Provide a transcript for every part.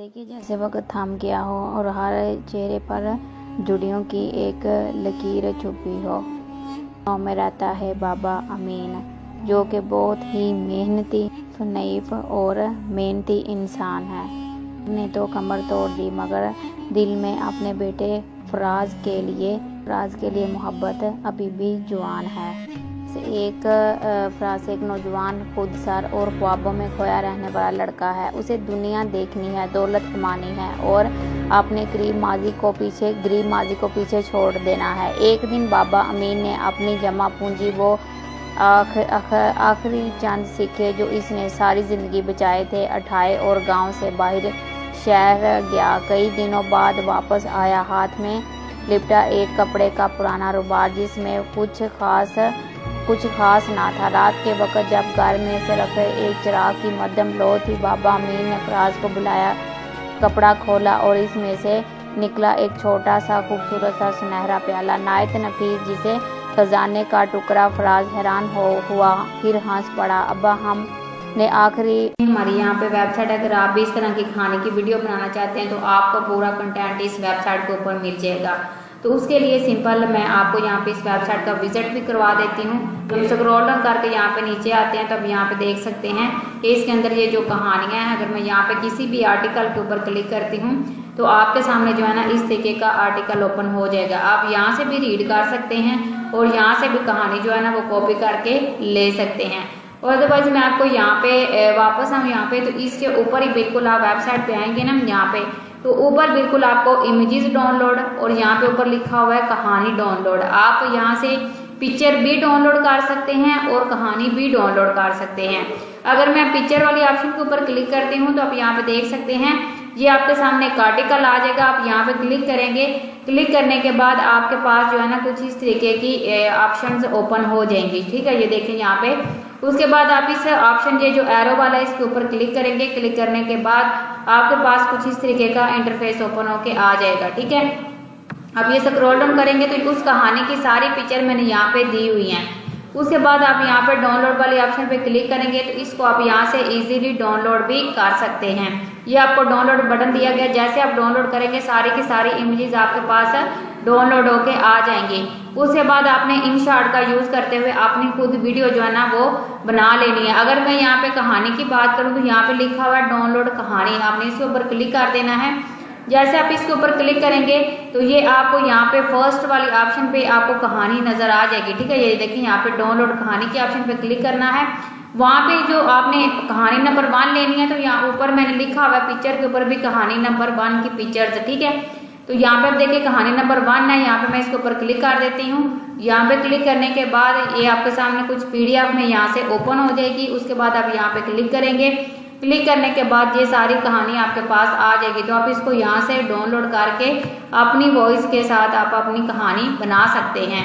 ऐसे कि जैसे वक्त थम गया हो और हर चेहरे पर जुड़ियों की एक लकीर छुपी हो। गाँव में रहता है बाबा अमीन, जो कि बहुत ही मेहनती, फनीफ और मेहनती इंसान है। ने तो कमर तोड़ दी, मगर दिल में अपने बेटे फराज के लिए मोहब्बत अभी भी जुआन है। फराज एक नौजवान, खुद सर और ख्वाबों में खोया रहने वाला लड़का है। उसे दुनिया देखनी है, दौलत कमानी है और अपने गरीब माजी को पीछे छोड़ देना है। एक दिन बाबा अमीन ने अपनी जमा पूंजी, वो आखिरी चंद सिक्के जो इसने सारी ज़िंदगी बचाए थे, उठाए और गांव से बाहर शहर गया। कई दिनों बाद वापस आया, हाथ में लिपटा एक कपड़े का पुराना रुमाल, जिसमें कुछ खास ना था। रात के वक्त जब घर में सिर्फ एक चिराग की मध्यम लो थी, बाबा अमीन ने फराज को बुलाया, कपड़ा खोला और इसमें से निकला एक छोटा सा खूबसूरत सा सुनहरा प्याला, नायत नफीस, जिसे खजाने का टुकड़ा। फराज हैरान हुआ, फिर हंस पड़ा। अब्बा, हमने हमारी यहाँ पे वेबसाइट, अगर आप भी इस तरह की खाने की वीडियो बनाना चाहते हैं तो आपको पूरा कंटेंट इस वेबसाइट के ऊपर मिल जाएगा। तो उसके लिए सिंपल मैं आपको यहाँ पे इस वेबसाइट का विजिट भी करवा देती हूँ। तो स्क्रॉल डाउन करके यहाँ पे नीचे आते हैं, तो अब यहाँ पे देख सकते हैं कि इसके अंदर ये जो कहानियाँ हैं, अगर मैं यहाँ पे किसी भी आर्टिकल के ऊपर क्लिक करती हूँ तो आपके सामने जो है ना इस तरीके का आर्टिकल ओपन हो जाएगा। आप यहाँ से भी रीड कर सकते हैं और यहाँ से भी कहानी जो है ना वो कॉपी करके ले सकते हैं। और अदरवाइज मैं आपको यहाँ पे वापस हम यहाँ पे, तो इसके ऊपर ही बिल्कुल आप वेबसाइट पे आएंगे ना यहाँ पे, तो ऊपर बिल्कुल आपको इमेजेस डाउनलोड और यहाँ पे ऊपर लिखा हुआ है कहानी डाउनलोड। आप यहाँ से पिक्चर भी डाउनलोड कर सकते हैं और कहानी भी डाउनलोड कर सकते हैं। अगर मैं पिक्चर वाली ऑप्शन के ऊपर क्लिक करती हूँ तो आप यहाँ पे देख सकते हैं, ये आपके सामने एक आर्टिकल आ जाएगा। आप यहाँ पे क्लिक करेंगे, क्लिक करने के बाद आपके पास जो है ना कुछ इस तरीके की ऑप्शंस ओपन हो जाएंगी। ठीक है, ये देखें यहाँ पे। उसके बाद आप इस ऑप्शन, ये जो एरो वाला है, इसके ऊपर क्लिक करेंगे। क्लिक करने के बाद आपके पास कुछ इस तरीके का इंटरफेस ओपन होके आ जाएगा। ठीक है, अब ये स्क्रॉल डाउन करेंगे तो उस कहानी की सारी पिक्चर मैंने यहाँ पे दी हुई हैं। उसके बाद आप यहाँ पे डाउनलोड वाले ऑप्शन पे क्लिक करेंगे तो इसको आप यहाँ से इजीली डाउनलोड भी कर सकते हैं। ये आपको डाउनलोड बटन दिया गया, जैसे आप डाउनलोड करेंगे सारी की सारी इमेजेस आपके पास डाउनलोड होके आ जाएंगे। उसके बाद आपने InShot का यूज करते हुए अपनी खुद वीडियो जो है ना वो बना लेनी है। अगर मैं यहाँ पे कहानी की बात करूँ तो यहाँ पे लिखा हुआ है डाउनलोड कहानी, आपने इसके ऊपर क्लिक कर देना है। जैसे आप इसके ऊपर क्लिक करेंगे तो ये आपको यहाँ पे फर्स्ट वाली ऑप्शन पे आपको कहानी नजर आ जाएगी। ठीक है, ये देखिए यहाँ पे डाउनलोड कहानी के ऑप्शन पे क्लिक करना है। वहां पे जो आपने कहानी नंबर 1 लेनी है, तो यहाँ ऊपर मैंने लिखा हुआ है पिक्चर के ऊपर भी कहानी नंबर 1 की पिक्चर्स। ठीक है, तो यहाँ पे आप देखिए कहानी नंबर 1 है, यहाँ पे मैं इसके ऊपर क्लिक कर देती हूँ। यहाँ पे क्लिक करने के बाद ये आपके सामने कुछ PDF में यहाँ से ओपन हो जाएगी। उसके बाद आप यहाँ पे क्लिक करेंगे, क्लिक करने के बाद ये सारी कहानी आपके पास आ जाएगी। तो आप इसको यहाँ से डाउनलोड करके अपनी वॉइस के साथ आप अपनी कहानी बना सकते हैं।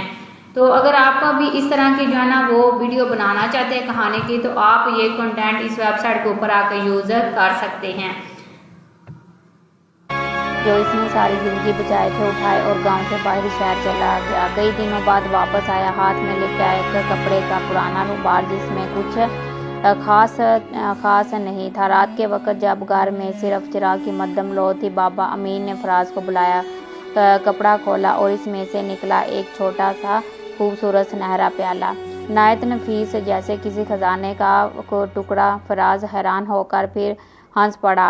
तो अगर आप भी इस तरह की जो है ना वो वीडियो बनाना चाहते हैं कहानी की, तो आप ये कंटेंट इस वेबसाइट के ऊपर आकर यूज कर सकते हैं। जो इसने सारी जिंदगी बचाए थे, उठाए और गांव से बाहर शहर चला गया। कई दिनों बाद वापस आया, हाथ में लिपटा एक कपड़े का पुराना रुमाल, जिसमें कुछ खास नहीं था। रात के वक्त जब घर में सिर्फ चिराग की मध्यम लो थी, बाबा अमीन ने फराज को बुलाया, कपड़ा खोला और इसमें से निकला एक छोटा सा खूबसूरत सुनहरा प्याला, नायत नफीस, जैसे किसी खजाने का टुकड़ा। फराज हैरान होकर फिर हंस पड़ा।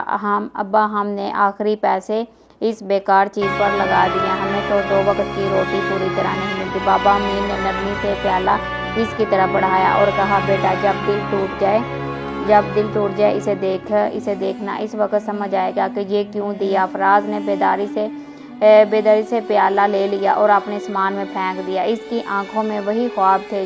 अब्बा, हमने आखिरी पैसे इस बेकार चीज़ पर लगा दिए, हमें तो 2 वक्त की रोटी पूरी तरह नहीं मिलती। बाबा अमीन ने नरमी से प्याला इसकी तरफ बढ़ाया और कहा, बेटा, जब दिल टूट जाए इसे देखना, इस वक्त समझ आएगा कि ये क्यों दिया। फराज ने बेदारी से प्याला ले लिया और अपने सामान में फेंक दिया। इसकी आंखों में वही ख्वाब थे,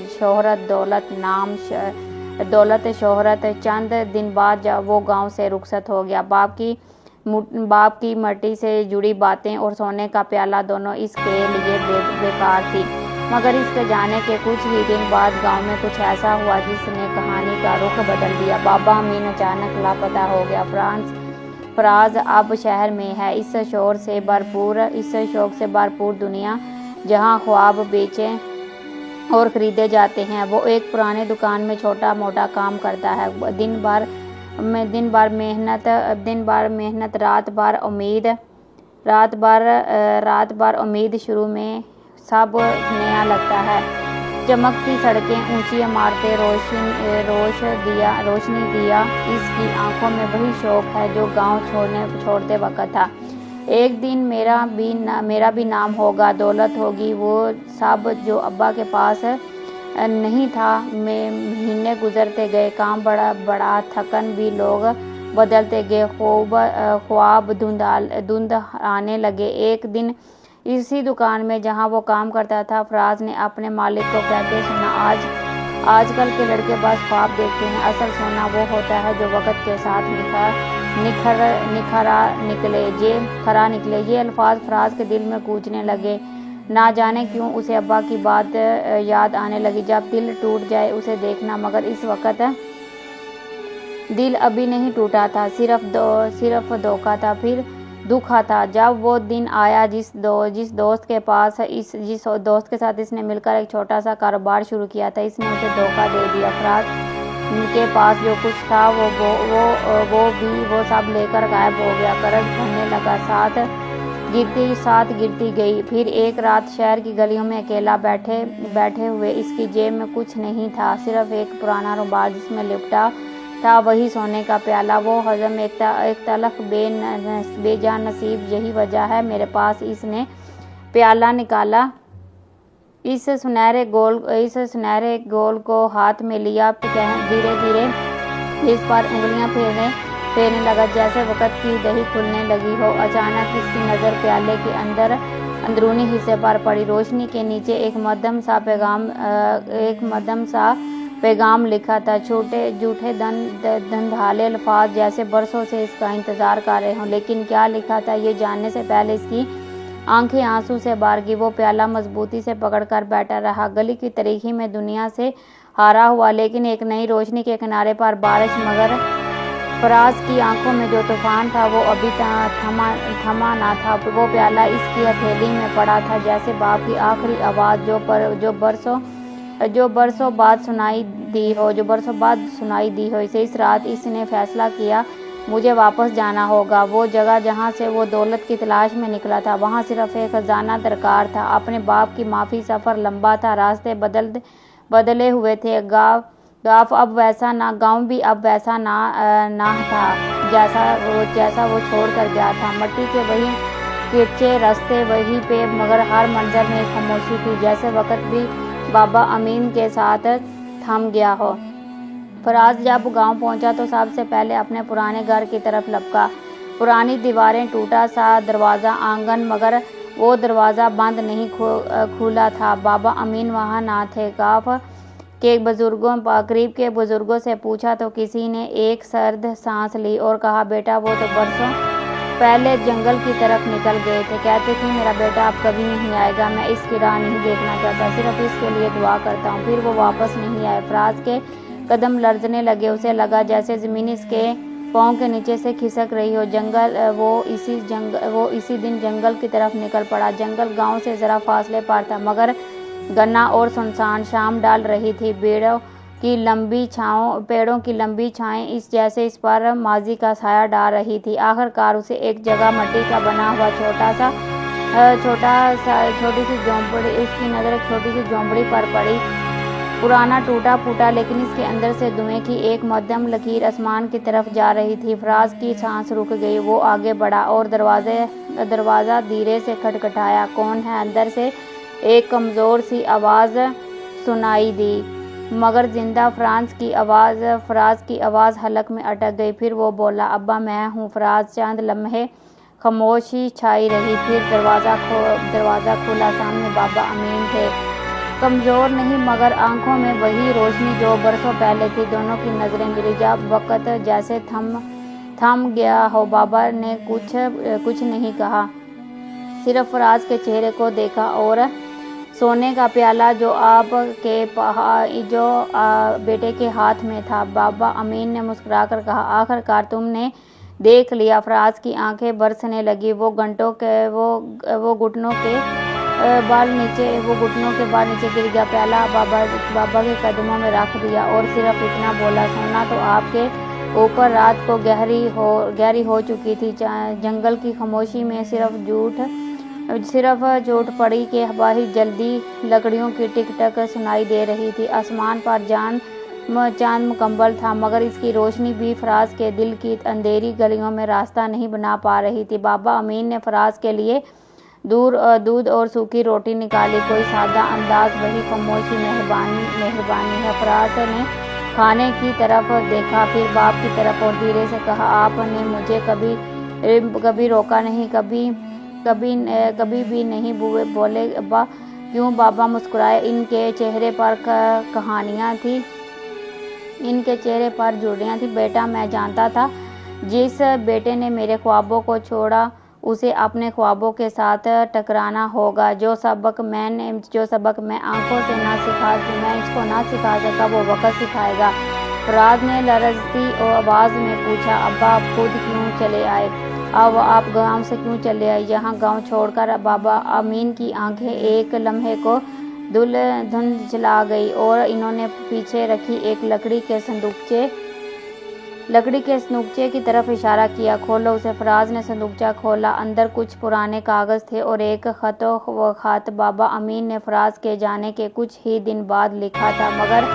दौलत शोहरत। चंद दिन बाद जब वो गांव से रुखसत हो गया, बाप की मट्टी से जुड़ी बातें और सोने का प्याला दोनों इसके लिए बेकार थी। मगर इसके जाने के कुछ ही दिन बाद गांव में कुछ ऐसा हुआ जिसने कहानी का रुख बदल दिया। बाबा अमीन अचानक लापता हो गया। फराज अब शहर में है, इस शौक से भरपूर दुनिया जहां ख्वाब बेचे और खरीदे जाते हैं। वो एक पुराने दुकान में छोटा मोटा काम करता है। दिन भर میں دن بھر محنت رات بھر امید شروع میں سب نیا لگتا ہے۔ چمکتی سڑکیں، اونچی عمارتیں، روشنی دیا، اس کی آنکھوں میں وہی شوق ہے جو گاؤں چھوڑتے وقت تھا۔ ایک دن میرا بھی نام ہوگا، دولت ہوگی، وہ سب جو ابا کے پاس نہیں تھا۔ مہینے گزرتے گئے، کام بڑا، تھکن بھی، لوگ بدلتے گئے، خواب دھند آنے لگے۔ ایک دن اسی دکان میں جہاں وہ کام کرتا تھا، فراز نے اپنے مالک کو کہتے سنا، آج کل کے لڑکے بس خواب دیکھتے ہیں، اصل سونا وہ ہوتا ہے جو وقت کے ساتھ نکھرا نکلے۔ یہ الفاظ فراز کے دل میں گونجنے لگے۔ نہ جانے کیوں اسے ابا کی بات یاد آنے لگی، جب دل ٹوٹ جائے اسے دیکھنا، مگر اس وقت دل ابھی نہیں ٹوٹا تھا، صرف دھوکا تھا، پھر دکھا تھا۔ جب وہ دن آیا جس دوست کے ساتھ اس نے مل کر ایک چھوٹا سا کاروبار شروع کیا تھا، اس نے اسے دھوکا دے دیا۔ فراز کے پاس جو کچھ تھا وہ سب لے کر غائب ہو گیا، قرض بڑھنے لگا، ساتھ گرتی گئی۔ پھر ایک رات شہر کی گلیوں میں اکیلا بیٹھے ہوئے، اس کی جیب میں کچھ نہیں تھا، صرف ایک پرانا رومال جس میں لپٹا تھا وہی سونے کا پیالہ، وہ ہضم ایک تلخ بے جان نصیب، یہی وجہ ہے میرے پاس۔ اس نے پیالہ نکالا، اس سنہرے گول کو ہاتھ میں لیا، دھیرے دھیرے اس پر انگلیاں پھیرنے لگا جیسے وقت کی دہی کھلنے لگی ہو۔ اچانک اس کی نظر پیالے کے اندرونی حصے پر پڑی۔ روشنی کے نیچے ایک مدھم سا پیغام لکھا تھا، جھوٹے دھندالے الفاظ جیسے برسوں سے اس کا انتظار کر رہے ہوں۔ لیکن کیا لکھا تھا یہ جاننے سے پہلے اس کی آنکھیں آنسو سے بھر گئی۔ وہ پیالہ مضبوطی سے پکڑ کر بیٹھا رہا، گلی کی تاریکی میں دنیا سے ہارا ہوا، لیکن ایک نئی روشنی کے کنارے پر بارش، مگر فراز کی آنکھوں میں جو طوفان تھا وہ ابھی تھما نہ تھا۔ وہ پیالہ اس کی ہتھیلی میں پڑا تھا جیسے باپ کی آخری آواز جو برسوں بعد سنائی دی ہو اسے۔ اس رات اس نے فیصلہ کیا، مجھے واپس جانا ہوگا۔ وہ جگہ جہاں سے وہ دولت کی تلاش میں نکلا تھا، وہاں صرف ایک خزانہ درکار تھا، اپنے باپ کی معافی۔ سفر لمبا تھا، راستے بدلے ہوئے تھے، گاؤں بھی اب ویسا نہ تھا جیسا وہ چھوڑ کر گیا تھا۔ مٹی کے وہی کچے راستے، وہی پہ، مگر ہر منظر میں ایک خاموشی تھی، جیسے وقت بھی بابا امین کے ساتھ تھم گیا ہو۔ فراز جب گاؤں پہنچا تو سب سے پہلے اپنے پرانے گھر کی طرف لپکا۔ پرانی دیواریں، ٹوٹا سا دروازہ، آنگن، مگر وہ دروازہ بند نہیں، کھلا تھا۔ بابا امین وہاں نہ تھے۔ قریب کے بزرگوں سے پوچھا تو کسی نے ایک سرد سانس لی اور کہا، بیٹا وہ تو برسوں پہلے جنگل کی طرف نکل گئے تھے، کہتے تھے میرا بیٹا اب کبھی نہیں آئے گا، میں اس کی راہ نہیں دیکھنا چاہتا، صرف اس کے لیے دعا کرتا ہوں۔ پھر وہ واپس نہیں آئے۔ فراز کے قدم لرزنے لگے، اسے لگا جیسے زمین اس کے پاؤں کے نیچے سے کھسک رہی ہو۔ وہ اسی دن جنگل کی طرف نکل پڑا۔ جنگل گاؤں سے ذرا فاصلے پر تھا، مگر گھنا اور سنسان۔ شام ڈال رہی تھی، پیڑوں کی لمبی چھائیں جیسے اس پر ماضی کا سایہ ڈال رہی تھی۔ آخرکار اسے ایک جگہ مٹی کا بنا ہوا چھوٹی سی جھونپڑی، اس کی نظر ایک چھوٹی سی جھونپڑی پر پڑی، پرانا، ٹوٹا پھوٹا، لیکن اس کے اندر سے دھوئیں کی ایک مدھم لکیر آسمان کی طرف جا رہی تھی۔ فراز کی سانس رک گئی، وہ آگے بڑھا اور دروازہ دھیرے سے کھٹکھٹایا۔ کون ہے؟ اندر سے ایک کمزور سی آواز سنائی دی، مگر زندہ۔ فراز کی آواز حلق میں اٹک گئی۔ پھر وہ بولا، ابا میں ہوں فراز۔ چند لمحے خاموشی چھائی رہی، پھر دروازہ کھلا، سامنے بابا امین تھے، کمزور نہیں مگر آنکھوں میں وہی روشنی جو برسوں پہلے تھی۔ دونوں کی نظریں ملی، جب وقت جیسے تھم گیا ہو۔ بابا نے کچھ نہیں کہا، صرف فراز کے چہرے کو دیکھا اور سونے کا پیالہ جو بیٹے کے ہاتھ میں تھا۔ بابا امین نے مسکرا کر کہا، آخرکار تم نے دیکھ لیا۔ فراز کی آنکھیں برسنے لگی، وہ گھٹنوں کے بال نیچے گر گیا، پیالہ بابا کے قدموں میں رکھ دیا اور صرف اتنا بولا، سونا تو آپ کے ऊपर रात को गहरी हो चुकी थी। जंगल की खामोशी में सिर्फ झूठ पड़ी के बाहर जल्दी लकड़ियों की टिक टक सुनाई दे रही थी। आसमान पर चांद मुकम्मल था, मगर इसकी रोशनी भी फराज के दिल की अंधेरी गलियों में रास्ता नहीं बना पा रही थी। बाबा अमीन ने फराज के लिए दूध और सूखी रोटी निकाली। कोई सादा अंदाज, वही खामोशी मेहरबानी है। फराज ने खाने की तरफ देखा, फिर बाप की तरफ, और धीरे से कहा, आपने मुझे कभी रोका नहीं, कभी भी नहीं बोले अब्बा। क्यों? बाबा मुस्कुराए। इनके चेहरे पर कहानियाँ थी, इनके चेहरे पर जुड़ियाँ थी। बेटा, मैं जानता था जिस बेटे ने मेरे ख्वाबों को छोड़ा उसे अपने ख्वाबों के साथ टकराना होगा। जो सबक मैं आंखों से मैं इसको ना सिखा सका, वो वक्त सिखाएगा। फराज ने लरजती आवाज़ में पूछा, अब्बा आप खुद क्यों चले आए? अब आप गांव से क्यों चले आए? यहाँ गांव छोड़कर? बाबा अमीन की आंखें एक लम्हे को धुंधला गई और इन्होंने पीछे रखी एक लकड़ी के संदूकचे की तरफ इशारा किया। खोलो उसे। फराज ने संदूकचा खोला। अंदर कुछ पुराने कागज़ थे और एक खत। बाबा अमीन ने फराज के जाने के कुछ ही दिन बाद लिखा था, मगर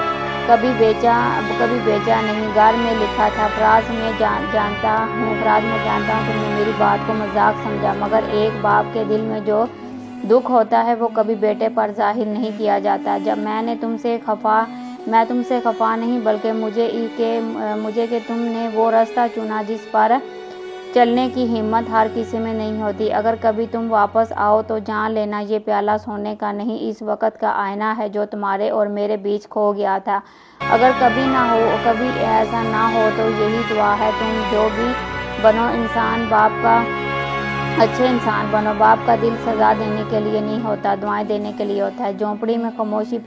कभी बेचा नहीं। घर में लिखा था, फराज मैं जानता हूँ तुमने मेरी बात को मजाक समझा, मगर एक बाप के दिल में जो दुख होता है वो कभी बेटे पर जाहिर नहीं किया जाता। जब मैं तुमसे खफा नहीं, बल्कि मुझे कि तुमने वो रास्ता चुना जिस पर चलने की हिम्मत हर किसी में नहीं होती। अगर कभी तुम वापस आओ तो जान लेना, ये प्याला सोने का नहीं, इस वक्त का आईना है जो तुम्हारे और मेरे बीच खो गया था। अगर कभी ऐसा ना हो तो यही दुआ है, तुम जो भी बनो अच्छे इंसान बनो। बाप का दिल सजा देने के लिए नहीं होता, दुआएं देने के लिए होता है। झोंपड़ी में खामोशी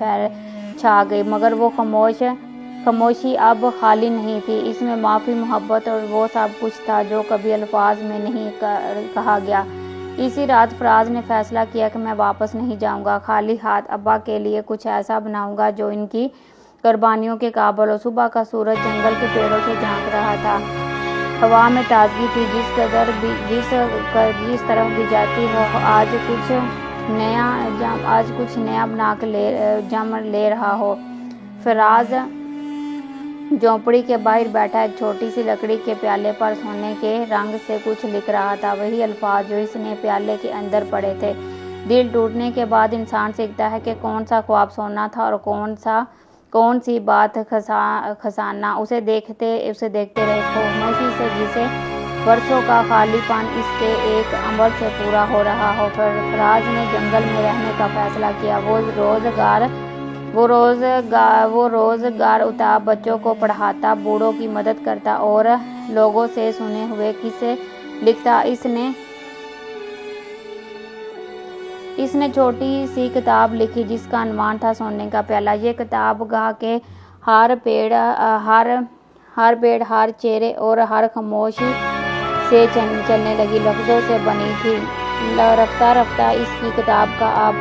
छा गई, मगर वो खामोशी अब खाली नहीं थी। इसमें माफ़ी, मोहब्बत और वो सब कुछ था जो कभी अल्फाज में नहीं कहा गया। इसी रात फराज ने फैसला किया कि मैं वापस नहीं जाऊंगा खाली हाथ। अब्बा के लिए कुछ ऐसा बनाऊंगा जो इनकी कुर्बानियों के काबिल हो। सुबह का सूरज जंगल के पेड़ों से झांक रहा था। हवा में ताजगी थी, जिस तरफ भी जाती हो आज कुछ नया बना के जम ले रहा हो। फराज झोंपड़ी के बाहर बैठा एक छोटी सी लकड़ी के प्याले पर सोने के रंग से कुछ लिख रहा था, वही अल्फाज जो इसने प्याले के अंदर पढ़े थे। दिल टूटने के बाद इंसान सीखता है कि कौन सा ख्वाब सोना था और कौन सी बात खसाना। उसे देखते रहे खामोशी से, जिसे बरसों का खालीपन इसके एक अमल से पूरा हो रहा हो। फराज ने जंगल में रहने का फैसला किया। वो रोजगार उतार, बच्चों को पढ़ाता, बूढ़ों की मदद करता और लोगों से सुने हुए किस्से लिखता। इसने छोटी सी किताब लिखी जिसका अनवान था सोने का प्याला। ये किताब गाह के हर पेड़, हर चेहरे और हर खामोशी से चलने लगी, लफ्ज़ों से बनी थी। रफ्ता इसकी किताब का आप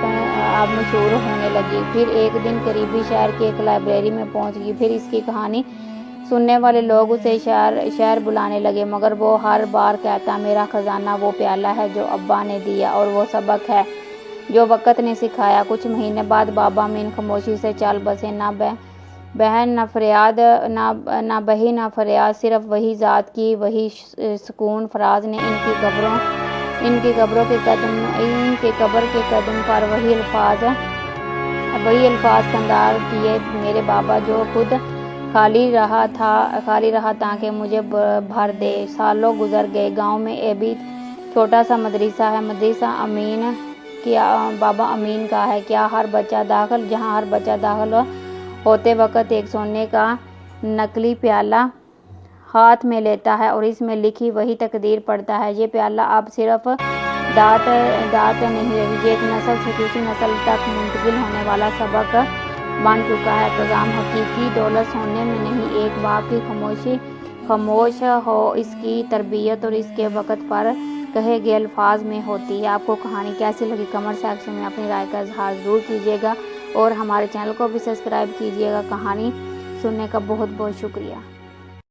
मशहूर होने लगी। फिर एक दिन करीबी शहर की एक लाइब्रेरी में पहुंच गई। फिर इसकी कहानी सुनने वाले लोग उसे शहर बुलाने लगे, मगर वो हर बार कहता, मेरा खजाना वो प्याला है जो अब्बा ने दिया, और वो सबक है जो वक़्त ने सिखाया। कुछ महीने बाद बाबा अमीन खामोशी से चल बसे। ना बहन, ना फरियाद, ना बही, ना फरियाद, सिर्फ वही ज़ात की वही सुकून। फराज ने इनकी कब्र के कदम पर वही अल्फाज कंदार किए, मेरे बाबा जो खुद खाली रहा ताकि मुझे भर दे। सालों गुजर गए। गांव में अभी छोटा सा मदरसा है। मदरसा बाबा अमीन का है। जहाँ हर बच्चा दाखिल होते वक्त एक सोने का नकली प्याला हाथ में लेता है और इसमें लिखी वही तकदीर पढ़ता है। ये प्याला अब सिर्फ दात नहीं रही, ये एक नस्ल से दूसरी नस्ल तक मुंतकिल होने वाला सबक बन चुका है। पैगाम हकीकी दौलत सोने में नहीं, एक बाप की खामोश हो, इसकी तरबियत और इसके वक़्त पर कहे गए अल्फाज में होती है। आपको कहानी कैसी लगी कमेंट सेक्शन में अपनी राय का इजहार ज़रूर कीजिएगा और हमारे चैनल को भी सब्सक्राइब कीजिएगा। कहानी सुनने का बहुत बहुत शुक्रिया।